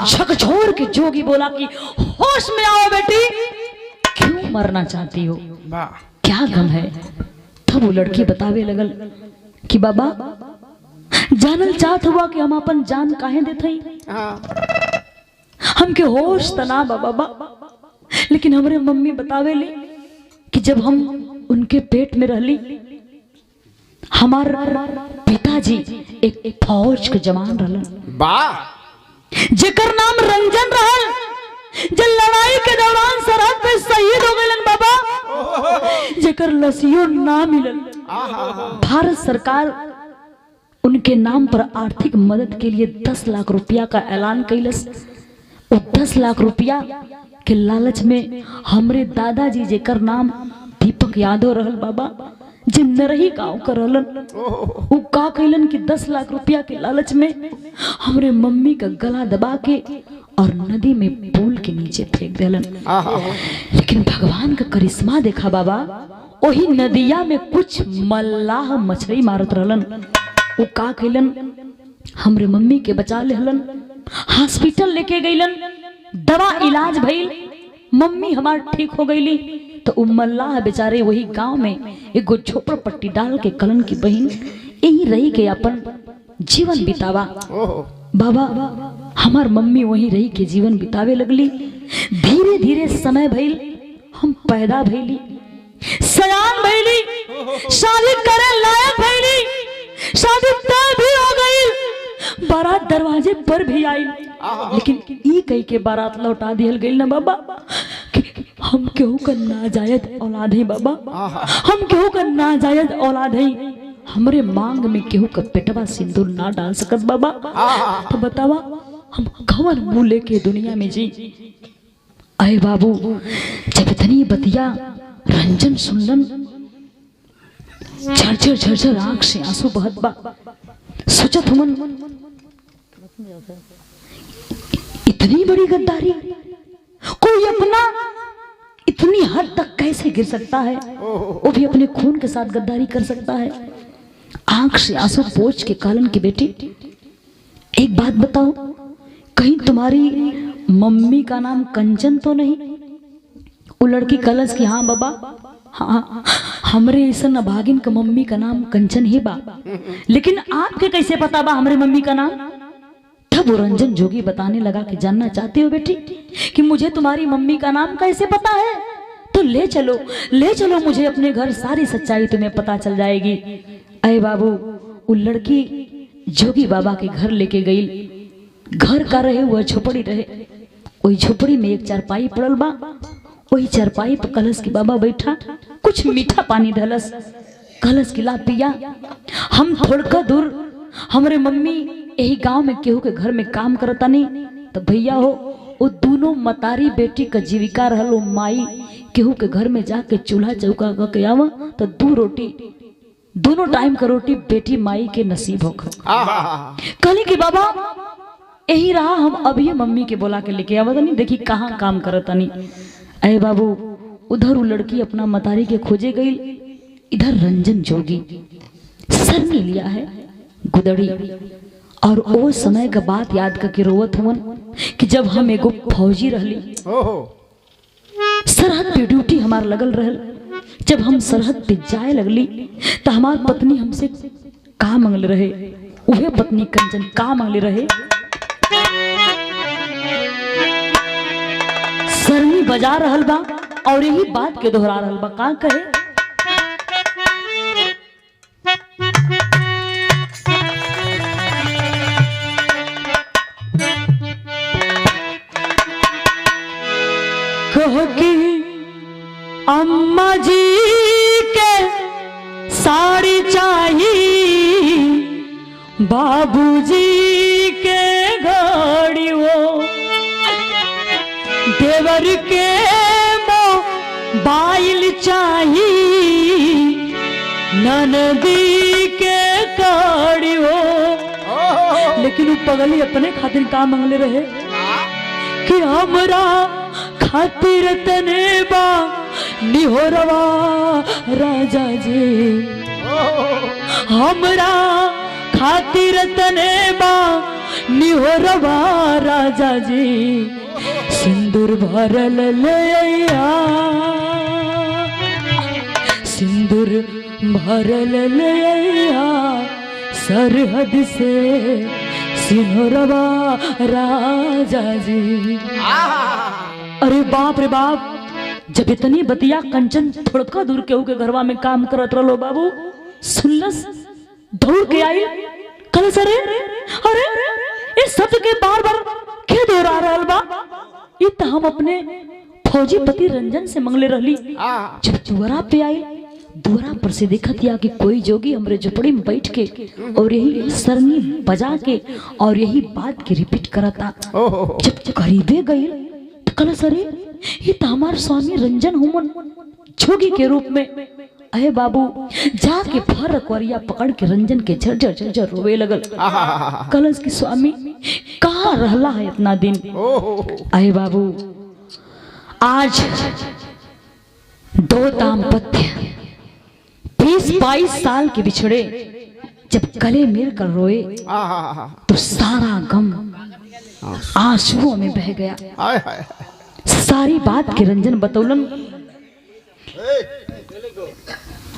Speaker 1: झकझोर के जोगी बोला कि होश में आओ बेटी क्यों मरना चाहती हो क्या गम है? तब वो लड़की बतावे लगल कि बाबा जानल चाहत हुआ कि हम अपन जान काहे देते हमके होश तना बाबा लेकिन हमरे मम्मी बतावे ले कि जब हम उनके पेट में रहली हमार पिताजी एक फौज के जवान रहलन जेकर नाम रंजन रहल जो लड़ाई के दौरान सरहद पे शहीद हो गए बाबा जेकर लसियो ना मिलल। भारत सरकार उनके नाम पर आर्थिक मदद के लिए 10 लाख रुपया का ऐलान कैलस। 10 लाख रुपया के लालच में हमरे दादाजी जेकर नाम दीपक यादव रहल बाबा जे नरही गांव का रहलन वो का कैलन कि 10 लाख रुपया के लालच में हमरे मम्मी का गला दबा के और नदी में पुल के नीचे फेंक देलन। लेकिन भगवान का करिश्मा देखा बाबा वही नदिया में कुछ मल्लाह मछली मारत रहलन। वो का कैलन हमरे मम्मी के बचा लेहलन हॉस्पिटल लेके गईलन दवा इलाज भइल मम्मी हमार ठीक हो गईली तो उम्मल्लाह बेचारे वही गांव में एगो झोपड़पट्टी डाल के कलन की बहन यही रही के अपन जीवन बितावा। बाबा हमार मम्मी वहीं रही के जीवन बितावे लगली। धीरे धीरे समय भइल, हम पैदा भइली, सयान भइली, शादी करे लायक भइली, शादी तय भी हो गई, बारात दरवाजे पर भी आई, लेकिन ई कही के बारात लौटा दिहल गई ना बाबा कि हम केहू का नाजायज औलाद है बाबा, हम केहू का नाजायज औलाद है, हमरे मांग में केहू का पेटवा सिंदूर ना डाल सकत बाबा। तो बतावा हम कवन मुंह लेके दुनिया में जी। अरे बाबू जब इतनी बतिया रंजन सुनलन, झरझर झरझर आंख से आंसू बहत बा। सोचत हमन इतनी बड़ी गद्दारी कोई अपना इतनी हद तक कैसे गिर सकता है, वो भी अपने खून के साथ गद्दारी कर सकता है। आंख से आंसू पोंछ के कालन की बेटी एक बात बताओ, कहीं तुम्हारी मम्मी का नाम कंचन तो नहीं? वो लड़की कलश की हाँ बाबा, हाँ हमरे ऐसा अभागिन का मम्मी का नाम कंचन ही बा, लेकिन आपके कैसे पता बा हमरे मम्मी का नाम? तब वो रंजन जोगी बताने लगा कि जानना चाहते हो बेटी कि मुझे तुम्हारी मम्मी का नाम कैसे पता है? तो ले चलो मुझे अपने घर, सारी सच्चाई तुम्हें पता चल जाएगी। अरे बाबू वो लड़की जोगी बाबा के घर लेके गई। घर का रहे वह झोपड़ी रहे, वही झोपड़ी में एक चारपाई पड़ल बा, वही चारपाई पर कलश की बाबा बैठा, कुछ मीठा पानी ढलस, कलश गिला पिया। हम थोड़का दूर हमरे मम्मी यही गांव में केहू के घर में काम करता नहीं, तो भैया हो वो दोनों मतारी बेटी का जीविका रहल। वो माई केहू के घर में जाके चूल्हा चौका के आवा तो 2 रोटी, दोनों टाइम का रोटी बेटी माई के नसीब हो। कहली कि बाबा यही रहा, हम अभी मम्मी के बोला के लेके आवा नहीं, देखी कहाँ काम करता नहीं। अरे बाबू उधर वो लड़की अपना मतारी के खोजे गई, इधर रंजन जोगी सर ने लिया है गुदड़ी। और वो समय का बात याद करके रोवत हुवन कि जब हम एगो फौजी रहली, सरहद पे ड्यूटी हमार लगल रहल, जब हम सरहद पे जाए लगली तो हमार पत्नी हमसे का मंगल रहे, उहे पत्नी कंचन का मंगले रहे, सरनी बजा रहल बा और यही बात के दोहरा रहल बा। का कहे कहो कि अम्मा जी के साड़ी चाहिए, बाबूजी के घड़ी, वो देवर के मोबाइल चाहिए, ननदी के कड़ी हो। लेकिन वो पगली अपने खातिर का मंगले रहे कि हमरा खातिर तने बा निहोरवा राजा जी, हमरा खातिर तने बा निहोरवा राजा जी, सिंदूर भरल लैया, सिंदूर भरल लैया, सरहद से सिंहरवा राजा जी। अरे बाप रे बाप, जब इतनी बतिया कंचन थोड़का दूर केहू के घरवा में काम करत रहो बाबू सुनलस, दौड़ के आई, कल सरे अरे इस शब्द के बार बार क्यों दोहरा रहल बा? ये तो हम अपने फौजी पति रंजन से मंगले रहली। जब दुआरा पे आई, दुआरा पर से देखत या कि कोई जोगी हमरे झोपड़ी में बैठ के और यही सरनी बजा के और यही बात की रिपीट करता। जब करीबे गई तो कल सरे ये तो हमार स्वामी रंजन हुमन जोगी के रूप में। अहे बाबू जाके फर रखवरिया पकड़ के रंजन के झरझर झरझर रोवे लगल। कलश की स्वामी कहाँ रहला है इतना दिन? अहे बाबू आज 2 दाम्पत्य 20-22 साल के बिछड़े जब गले मिल कर रोए तो सारा गम आंसुओं में बह गया। सारी बात के रंजन बतौलन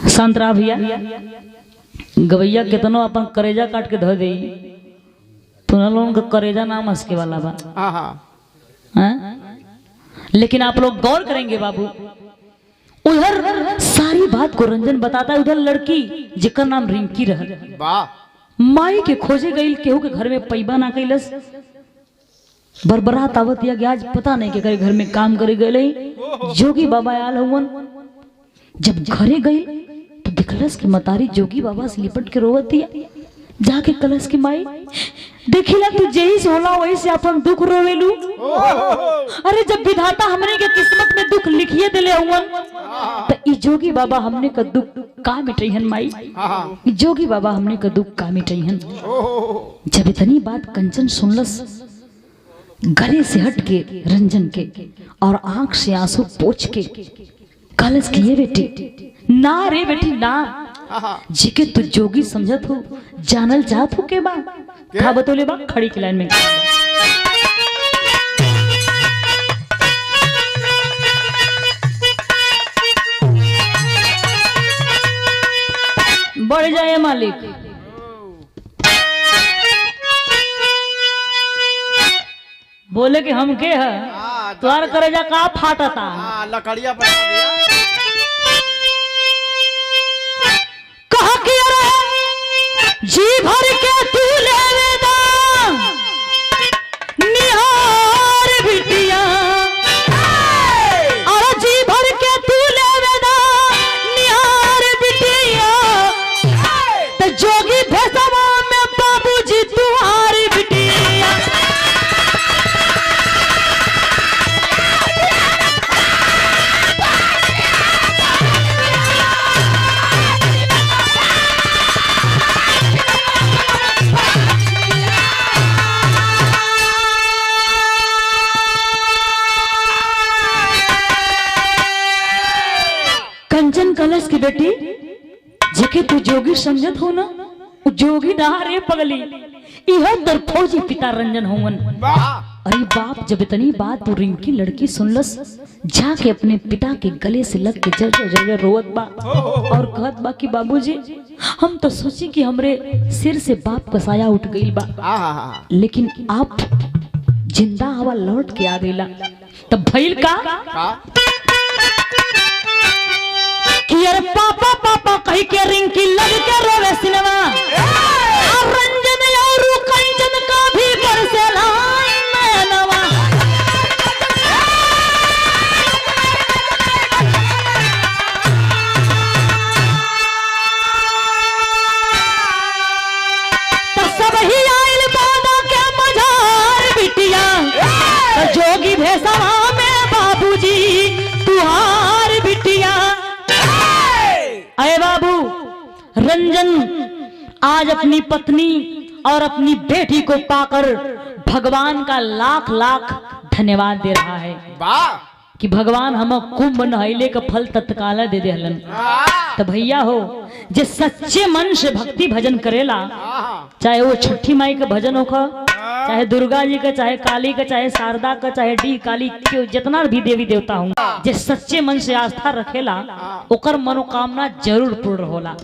Speaker 1: संतरा भैया गवैया कितनो अपन करेजा काट के धो दे तुना लोगों का करेजा नाम हंसके वाला बा। हाँ? लेकिन आप लोग गौर करेंगे बाबू, उधर सारी बात को रंजन बताता है। उधर लड़की जिकर नाम रिंकी रहा, माई के खोजे गई, केहू के घर में पैबा ना कैलस, बरबरात आवत या आज पता नहीं के घर में काम करे गए। जोगी बाबा आल हुवन, जब घरे गई तो दिखलस कि मतारी जोगी बाबा से लिपट के रोवत दिया। जाके कलश की माई देखिला तू जही से होला वही से अपन दुख रोवेलू। अरे जब विधाता हमने के किस्मत में दुख लिखिए दिले हुवन तो ई जोगी बाबा हमने का दुख का मिटैहन माई, ई जोगी बाबा हमने का दुख का मिटैहन। जब इतनी बात कंचन सुनलस, गले से हट के रंजन के और आंख से आंसू पोंछ के कलश की ये बेटी ना रे बेटी ना, जिके तू जोगी समझत हो जानल चाहत हो के बा का बतौले बा। खड़ी की लाइन में बढ़ जाए मालिक, बोले कि हम के है तुआर करेजा का फाटता।
Speaker 3: लकड़िया बना दिया।
Speaker 1: कहा कि जी भर के तू लेवेदा निहार बिटिया, और जी भर के तू लेवेदा निहार बिटिया, तो जोगी भेसवा में बाबूजी तुहारी बिटिया। कंचन कलश की बेटी जेके तू जोगी समझत हो ना, जोगी ना रे पगली, इह तर फौजी पिता रंजन होवन। अरे बाप जब इतनी बात तू रिंकी लड़की सुनलस, जाके अपने पिता के गले से लग के जल रोवत बा और कहत बा कि बाबूजी हम तो सोची कि हमरे सिर से बाप का साया उठ गई बा, लेकिन आप जिंदा हवा लौट के आ गईला। तब भइल का कि अरे पापा पापा कही के रिंकी लग के रोवे सिनेमा, और रंजन और कंचन का भी बरसेला नैनवा। तो सब ही आइल बाबा के मझार बिटिया, तो जोगी भेसवा में बाबूजी तुहार बिटिया। अरे बाबू रंजन आज अपनी पत्नी और अपनी बेटी को पाकर भगवान का लाख लाख धन्यवाद दे रहा है कि भगवान हम कुंभ नहैले का फल तत्काल दे देहलन। तो भैया हो जे सच्चे मन से भक्ति भजन करेला, चाहे वो छठी माई का भजन होगा, चाहे दुर्गा जी का, चाहे काली का, चाहे शारदा का, चाहे डी काली के, जितना भी देवी देवता हूँ, जे सच्चे मन से आस्था रखेला ओकर मनोकामना जरूर पूर्ण होला।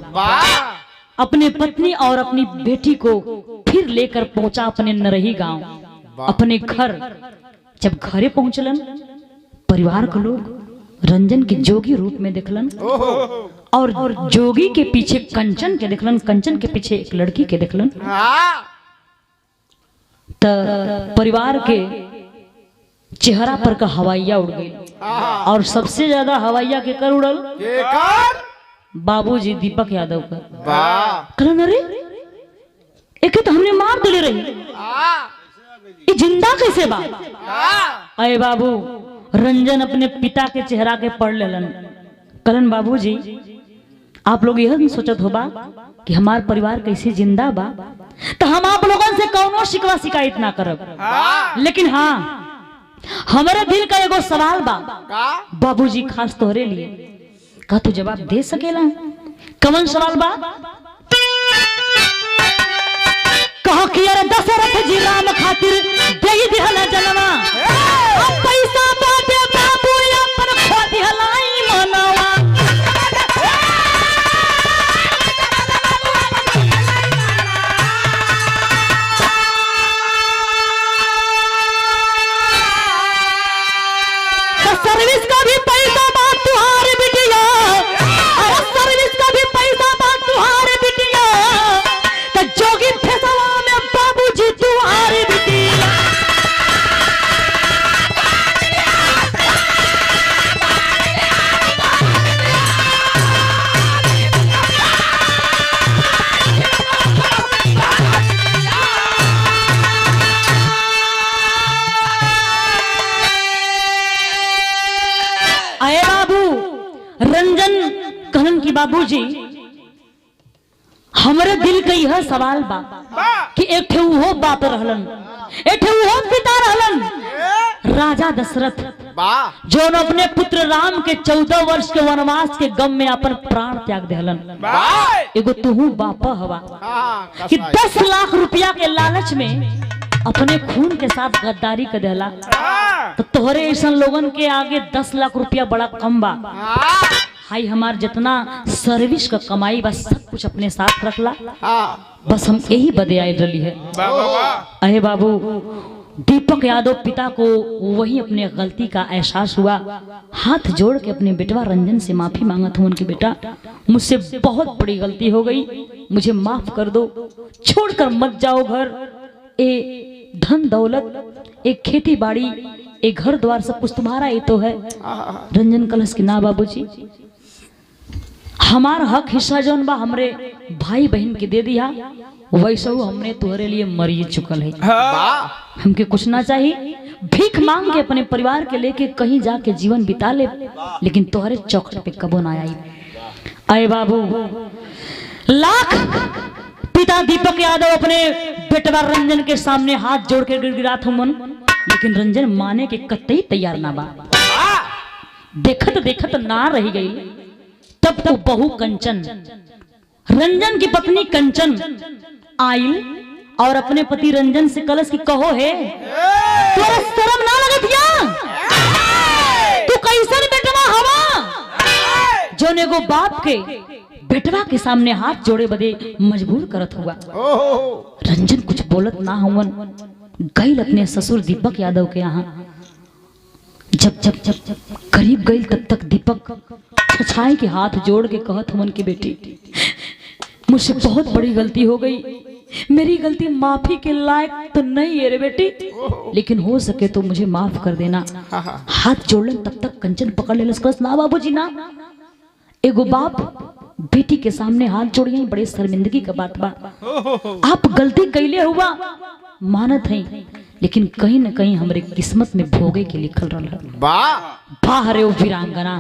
Speaker 1: अपने पत्नी और अपनी बेटी को फिर लेकर पहुंचा अपने नरही गांव, अपने घर। जब घरे पहुंचलन, परिवार के लोग रंजन के जोगी रूप में देखलन और जोगी के पीछे कंचन के देखलन, कंचन के पीछे एक लड़की के देखलन। तो परिवार के चेहरा पर का हवाइया उड़ गई, और सबसे ज्यादा हवाइया के कर उड़ल बाबूजी दीपक यादव का। कहलन अरे एक तो हमने मार दिले रही, ये जिंदा कैसे बा? अरे बाबू रंजन अपने पिता के चेहरा के पढ़ लेलन। कहलन बाबूजी आप लोग यह नहीं सोचत होबा कि हमार परिवार कैसे जिंदा बा, तो हम आप लोगों से कौनो शिकवा शिकायत ना करब, लेकिन हाँ हमारे दिल का एगो सवाल बा बाबूजी, खास तोहरे लिए। का तू जवाब दे सकेला? कौन सवाल बा? कहो कि अरे दशरथ जी राम खातिर दे दिहला जनवा, अब पैसा बाटे बाबू अपन खो दिहलाई मनवा। बाबूजी हमरे दिल का यह सवाल बा कि एक ठे उहो बाप रहलन, एक ठे उहो पिता रहलन, राजा दशरथ, जो अपने पुत्र राम के 14 वर्ष के वनवास के गम में अपन प्राण त्याग देहलन। एगो तुहू बापा हवा कि 10 लाख रुपया के लालच में अपने खून के साथ गद्दारी कर देला, तो तोहरे ऐसा लोगन के आगे 10 लाख रुपया बड़ा कम बा। हाई हमार जितना सर्विस का कमाई बस सब कुछ अपने साथ रखला, बस हम यही बदे आए रही है। अहे बाबू, दीपक यादव पिता को वही अपने गलती का एहसास हुआ, हाथ जोड़ के अपने बेटवा रंजन से माफी मांगत हूँ। उनके बेटा, मुझसे बहुत बड़ी गलती हो गई, मुझे माफ कर दो, छोड़कर मत जाओ घर। ए धन दौलत, एक खेती बाड़ी, एक घर द्वार, सब कुछ तुम्हारा ही तो है। रंजन कलश की ना बाबूजी, हमारा हक हिस्सा जौन बा हमरे भाई बहन के दे दिया, वैसे हमने तुम्हारे लिए मरी चुकल है। हमके कुछ ना चाहिए, भीख मांग के अपने परिवार के लेके कहीं जाके जीवन बिता ले, लेकिन तुम्हारे चौखट पे कबो ना आई। अरे बाबू, लाख पिता दीपक यादव अपने बेटवा रंजन के सामने हाथ जोड़ के गिड़गिड़ात हुमन, लेकिन रंजन माने के कतई तैयार ना बा। देखत देखत ना रह गई, तब तो बहू कंचन, रंजन की पत्नी कंचन आई और अपने पति रंजन से कलश की कहो है, तोरा शर्म ना लगत या? तू कैसन बेटवा हवा जो नेगो बाप के बेटवा के सामने हाथ जोड़े बदे मजबूर करत हुआ। रंजन कुछ बोलत ना हुवन, गईल अपने ससुर दीपक यादव के यहाँ। जब जब जब जब करीब गई, तब तक दीपक छछाई के हाथ जोड़ के कहत हुवन की बेटी, मुझसे बहुत बड़ी गलती हो गई, मेरी गलती माफी के लायक तो नहीं है रे बेटी, लेकिन हो सके तो मुझे माफ कर देना। हाथ जोड़न, तब तक कंचन पकड़ ले लसकस, ना बाबूजी ना, एगो बाप बेटी के सामने हाथ जोड़िए बड़े शर्मिंदगी का बात बा। आप गलती कैले हुआ मानत है, लेकिन कहीं न कहीं हमारे किस्मत में भोगे के लिखल रहा। बाहर है वो वीरांगना,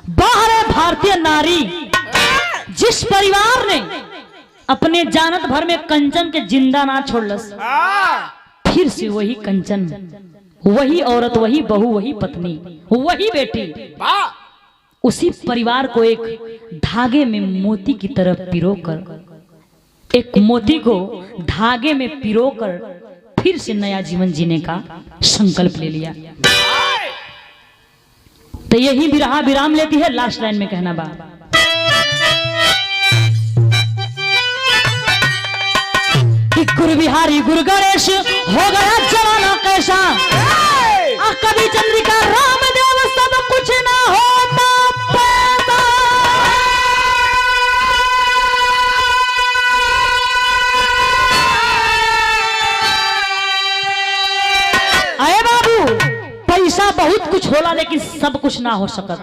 Speaker 1: बाहर है भारतीय नारी, जिस परिवार ने अपने जानत भर में कंचन के जिंदा ना छोड़लस, फिर से वही कंचन, वही औरत, वही बहू, वही पत्नी, वही बेटी उसी परिवार को एक धागे में मोती की तरह पिरोकर, एक मोती को धागे में पिरोकर फिर से नया जीवन जीने का संकल्प ले लिया। तो यही विरहा विराम लेती है। लास्ट लाइन में कहना बा, कि गुरु बिहारी गुरु गणेश हो गया जमाना कैसा, कभी चंद्रिका रामदेव सब कुछ ना होता पैदा। अरे बाबू, पैसा बहुत कुछ होला, लेकिन सब कुछ ना हो सकत।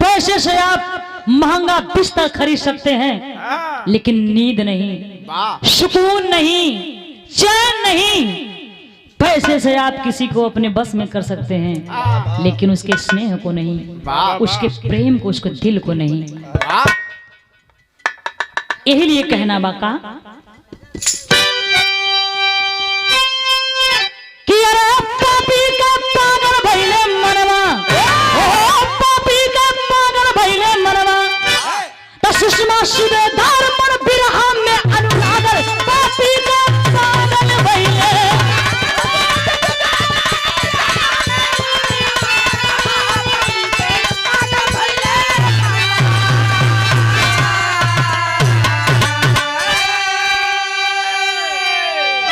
Speaker 1: पैसे से आप महंगा बिस्तर खरीद सकते हैं, लेकिन नींद नहीं, सुकून नहीं, चैन नहीं। पैसे से आप किसी को अपने बस में कर सकते हैं, लेकिन उसके स्नेह को नहीं, उसके प्रेम को, उसके दिल को नहीं। यही लिए कहना बाका